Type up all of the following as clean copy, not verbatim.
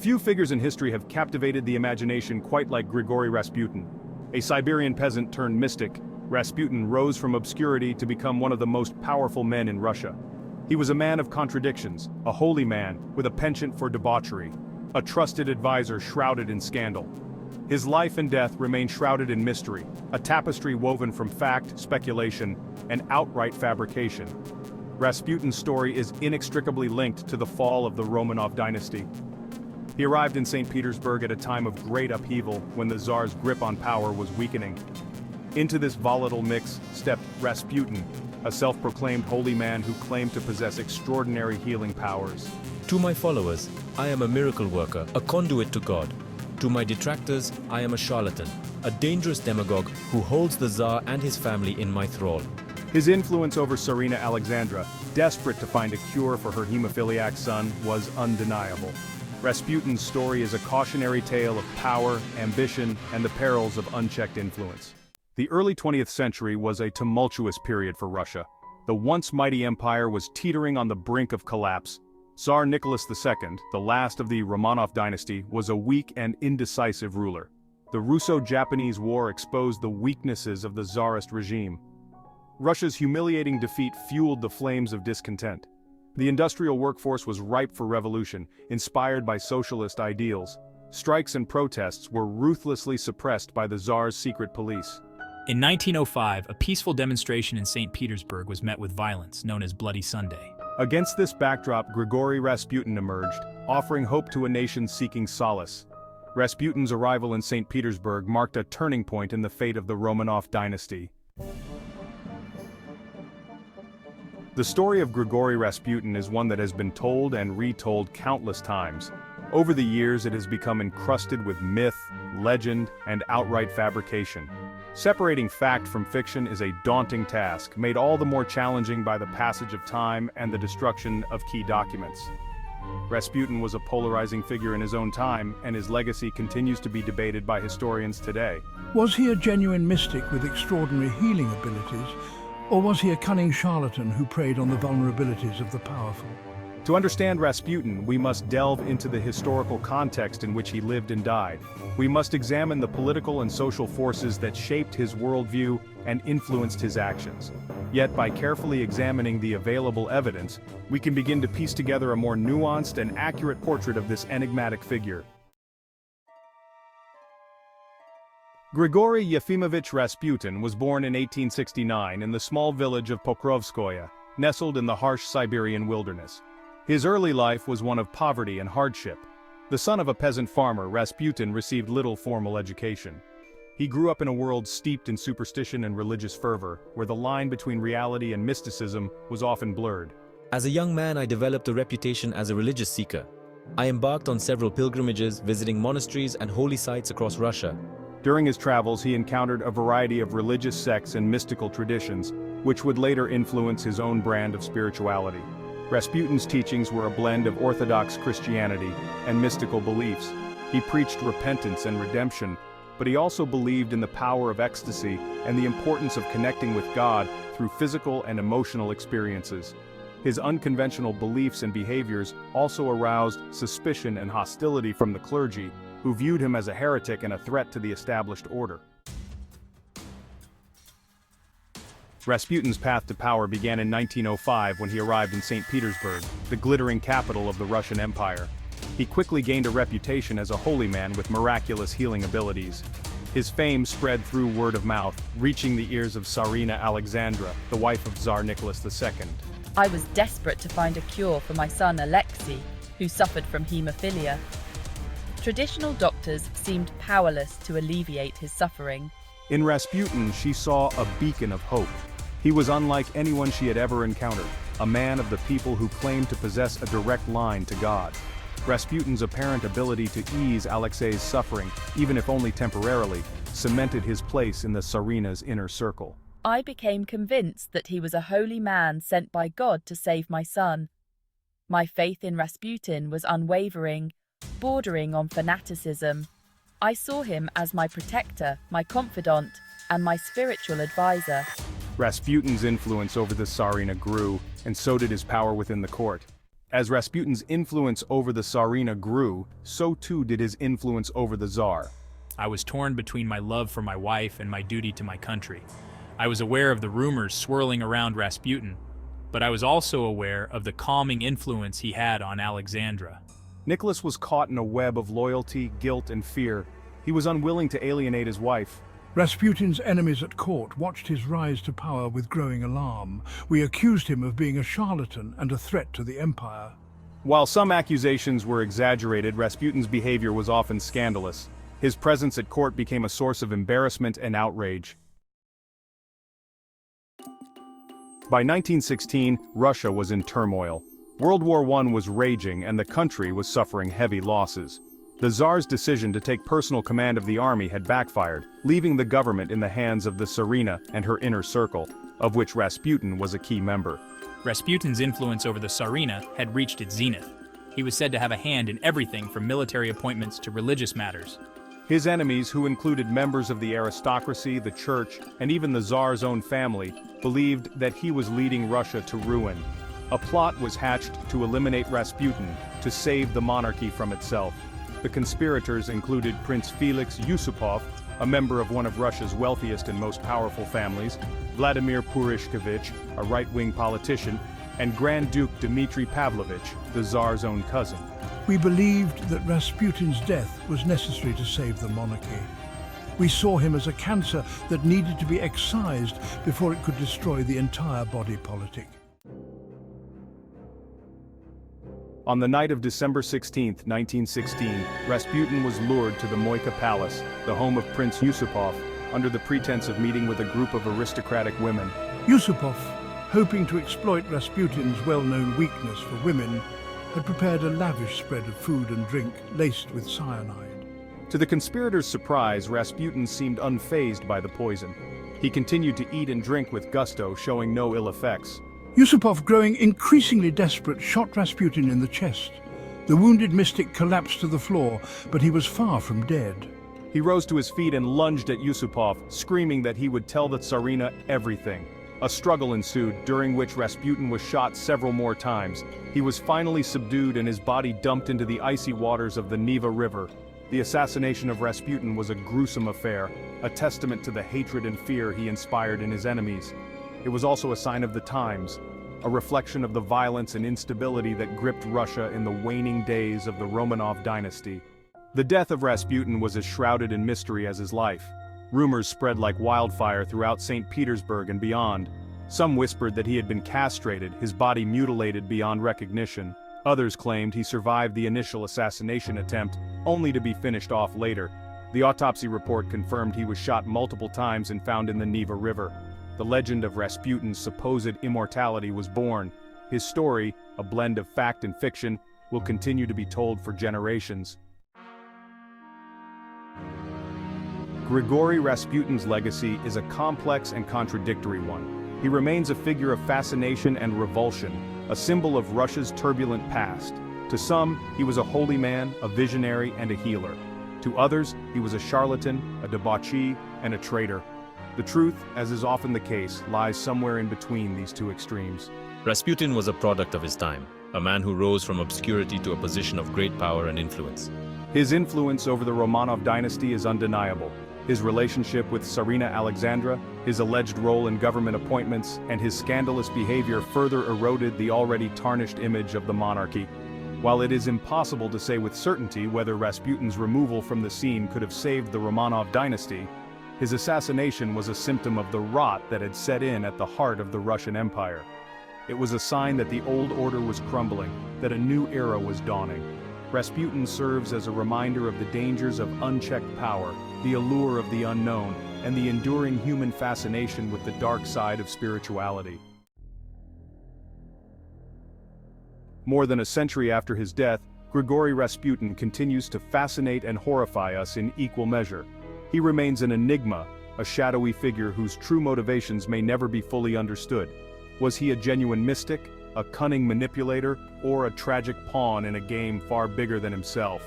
Few figures in history have captivated the imagination quite like Grigori Rasputin. A Siberian peasant turned mystic, Rasputin rose from obscurity to become one of the most powerful men in Russia. He was a man of contradictions, a holy man with a penchant for debauchery, a trusted advisor shrouded in scandal. His life and death remain shrouded in mystery, a tapestry woven from fact, speculation, and outright fabrication. Rasputin's story is inextricably linked to the fall of the Romanov dynasty. He arrived in St. Petersburg at a time of great upheaval when the Tsar's grip on power was weakening. Into this volatile mix stepped Rasputin, a self-proclaimed holy man who claimed to possess extraordinary healing powers. To my followers, I am a miracle worker, a conduit to God. To my detractors, I am a charlatan, a dangerous demagogue who holds the Tsar and his family in my thrall. His influence over Tsarina Alexandra, desperate to find a cure for her hemophiliac son, was undeniable. Rasputin's story is a cautionary tale of power, ambition, and the perils of unchecked influence. The early 20th century was a tumultuous period for Russia. The once mighty empire was teetering on the brink of collapse. Tsar Nicholas II, the last of the Romanov dynasty, was a weak and indecisive ruler. The Russo-Japanese War exposed the weaknesses of the Tsarist regime. Russia's humiliating defeat fueled the flames of discontent. The industrial workforce was ripe for revolution, inspired by socialist ideals. Strikes and protests were ruthlessly suppressed by the Tsar's secret police. In 1905, a peaceful demonstration in St. Petersburg was met with violence, known as Bloody Sunday. Against this backdrop, Grigori Rasputin emerged, offering hope to a nation seeking solace. Rasputin's arrival in St. Petersburg marked a turning point in the fate of the Romanov dynasty. The story of Grigori Rasputin is one that has been told and retold countless times. Over the years, it has become encrusted with myth, legend, and outright fabrication. Separating fact from fiction is a daunting task, made all the more challenging by the passage of time and the destruction of key documents. Rasputin was a polarizing figure in his own time, and his legacy continues to be debated by historians today. Was he a genuine mystic with extraordinary healing abilities, or was he a cunning charlatan who preyed on the vulnerabilities of the powerful? To understand Rasputin, we must delve into the historical context in which he lived and died. We must examine the political and social forces that shaped his worldview and influenced his actions. Yet, by carefully examining the available evidence, we can begin to piece together a more nuanced and accurate portrait of this enigmatic figure. Grigori Yefimovich Rasputin was born in 1869 in the small village of Pokrovskoye, nestled in the harsh Siberian wilderness. His early life was one of poverty and hardship. The son of a peasant farmer, Rasputin received little formal education. He grew up in a world steeped in superstition and religious fervor, where the line between reality and mysticism was often blurred. As a young man, I developed a reputation as a religious seeker. I embarked on several pilgrimages, visiting monasteries and holy sites across Russia. During his travels, he encountered a variety of religious sects and mystical traditions, which would later influence his own brand of spirituality. Rasputin's teachings were a blend of Orthodox Christianity and mystical beliefs. He preached repentance and redemption, but he also believed in the power of ecstasy and the importance of connecting with God through physical and emotional experiences. His unconventional beliefs and behaviors also aroused suspicion and hostility from the clergy, who viewed him as a heretic and a threat to the established order. Rasputin's path to power began in 1905 when he arrived in St. Petersburg, the glittering capital of the Russian Empire. He quickly gained a reputation as a holy man with miraculous healing abilities. His fame spread through word of mouth, reaching the ears of Tsarina Alexandra, the wife of Tsar Nicholas II. I was desperate to find a cure for my son Alexei, who suffered from hemophilia. Traditional doctors seemed powerless to alleviate his suffering. In Rasputin, she saw a beacon of hope. He was unlike anyone she had ever encountered, a man of the people who claimed to possess a direct line to God. Rasputin's apparent ability to ease Alexei's suffering, even if only temporarily, cemented his place in the Tsarina's inner circle. I became convinced that he was a holy man sent by God to save my son. My faith in Rasputin was unwavering, bordering on fanaticism. I saw him as my protector, my confidant, and my spiritual advisor. Rasputin's influence over the Tsarina grew, and so did his power within the court. As Rasputin's influence over the Tsarina grew, so too did his influence over the Tsar. I was torn between my love for my wife and my duty to my country. I was aware of the rumors swirling around Rasputin, but I was also aware of the calming influence he had on Alexandra. Nicholas was caught in a web of loyalty, guilt, and fear. He was unwilling to alienate his wife. Rasputin's enemies at court watched his rise to power with growing alarm. We accused him of being a charlatan and a threat to the empire. While some accusations were exaggerated, Rasputin's behavior was often scandalous. His presence at court became a source of embarrassment and outrage. By 1916, Russia was in turmoil. World War I was raging and the country was suffering heavy losses. The Tsar's decision to take personal command of the army had backfired, leaving the government in the hands of the Tsarina and her inner circle, of which Rasputin was a key member. Rasputin's influence over the Tsarina had reached its zenith. He was said to have a hand in everything from military appointments to religious matters. His enemies, who included members of the aristocracy, the church, and even the Tsar's own family, believed that he was leading Russia to ruin. A plot was hatched to eliminate Rasputin, to save the monarchy from itself. The conspirators included Prince Felix Yusupov, a member of one of Russia's wealthiest and most powerful families, Vladimir Purishkevich, a right-wing politician, and Grand Duke Dmitry Pavlovich, the Tsar's own cousin. We believed that Rasputin's death was necessary to save the monarchy. We saw him as a cancer that needed to be excised before it could destroy the entire body politic. On the night of December 16, 1916, Rasputin was lured to the Moika Palace, the home of Prince Yusupov, under the pretense of meeting with a group of aristocratic women. Yusupov, hoping to exploit Rasputin's well-known weakness for women, had prepared a lavish spread of food and drink laced with cyanide. To the conspirators' surprise, Rasputin seemed unfazed by the poison. He continued to eat and drink with gusto, showing no ill effects. Yusupov, growing increasingly desperate, shot Rasputin in the chest. The wounded mystic collapsed to the floor, but he was far from dead. He rose to his feet and lunged at Yusupov, screaming that he would tell the Tsarina everything. A struggle ensued, during which Rasputin was shot several more times. He was finally subdued and his body dumped into the icy waters of the Neva River. The assassination of Rasputin was a gruesome affair, a testament to the hatred and fear he inspired in his enemies. It was also a sign of the times, a reflection of the violence and instability that gripped Russia in the waning days of the Romanov dynasty. The death of Rasputin was as shrouded in mystery as his life. Rumors spread like wildfire throughout St. Petersburg and beyond. Some whispered that he had been castrated, his body mutilated beyond recognition. Others claimed he survived the initial assassination attempt, only to be finished off later. The autopsy report confirmed he was shot multiple times and found in the Neva River. The legend of Rasputin's supposed immortality was born. His story, a blend of fact and fiction, will continue to be told for generations. Grigori Rasputin's legacy is a complex and contradictory one. He remains a figure of fascination and revulsion, a symbol of Russia's turbulent past. To some, he was a holy man, a visionary, and a healer. To others, he was a charlatan, a debauchee, and a traitor. The truth, as is often the case, lies somewhere in between these two extremes. Rasputin was a product of his time, a man who rose from obscurity to a position of great power and influence. His influence over the Romanov dynasty is undeniable. His relationship with Tsarina Alexandra, his alleged role in government appointments, and his scandalous behavior further eroded the already tarnished image of the monarchy. While it is impossible to say with certainty whether Rasputin's removal from the scene could have saved the Romanov dynasty, his assassination was a symptom of the rot that had set in at the heart of the Russian Empire. It was a sign that the old order was crumbling, that a new era was dawning. Rasputin serves as a reminder of the dangers of unchecked power, the allure of the unknown, and the enduring human fascination with the dark side of spirituality. More than a century after his death, Grigori Rasputin continues to fascinate and horrify us in equal measure. He remains an enigma, a shadowy figure whose true motivations may never be fully understood. Was he a genuine mystic, a cunning manipulator, or a tragic pawn in a game far bigger than himself?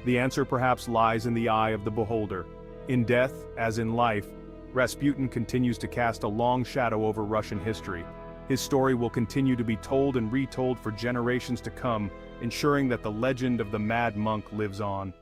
The answer perhaps lies in the eye of the beholder. In death, as in life, Rasputin continues to cast a long shadow over Russian history. His story will continue to be told and retold for generations to come, ensuring that the legend of the Mad Monk lives on.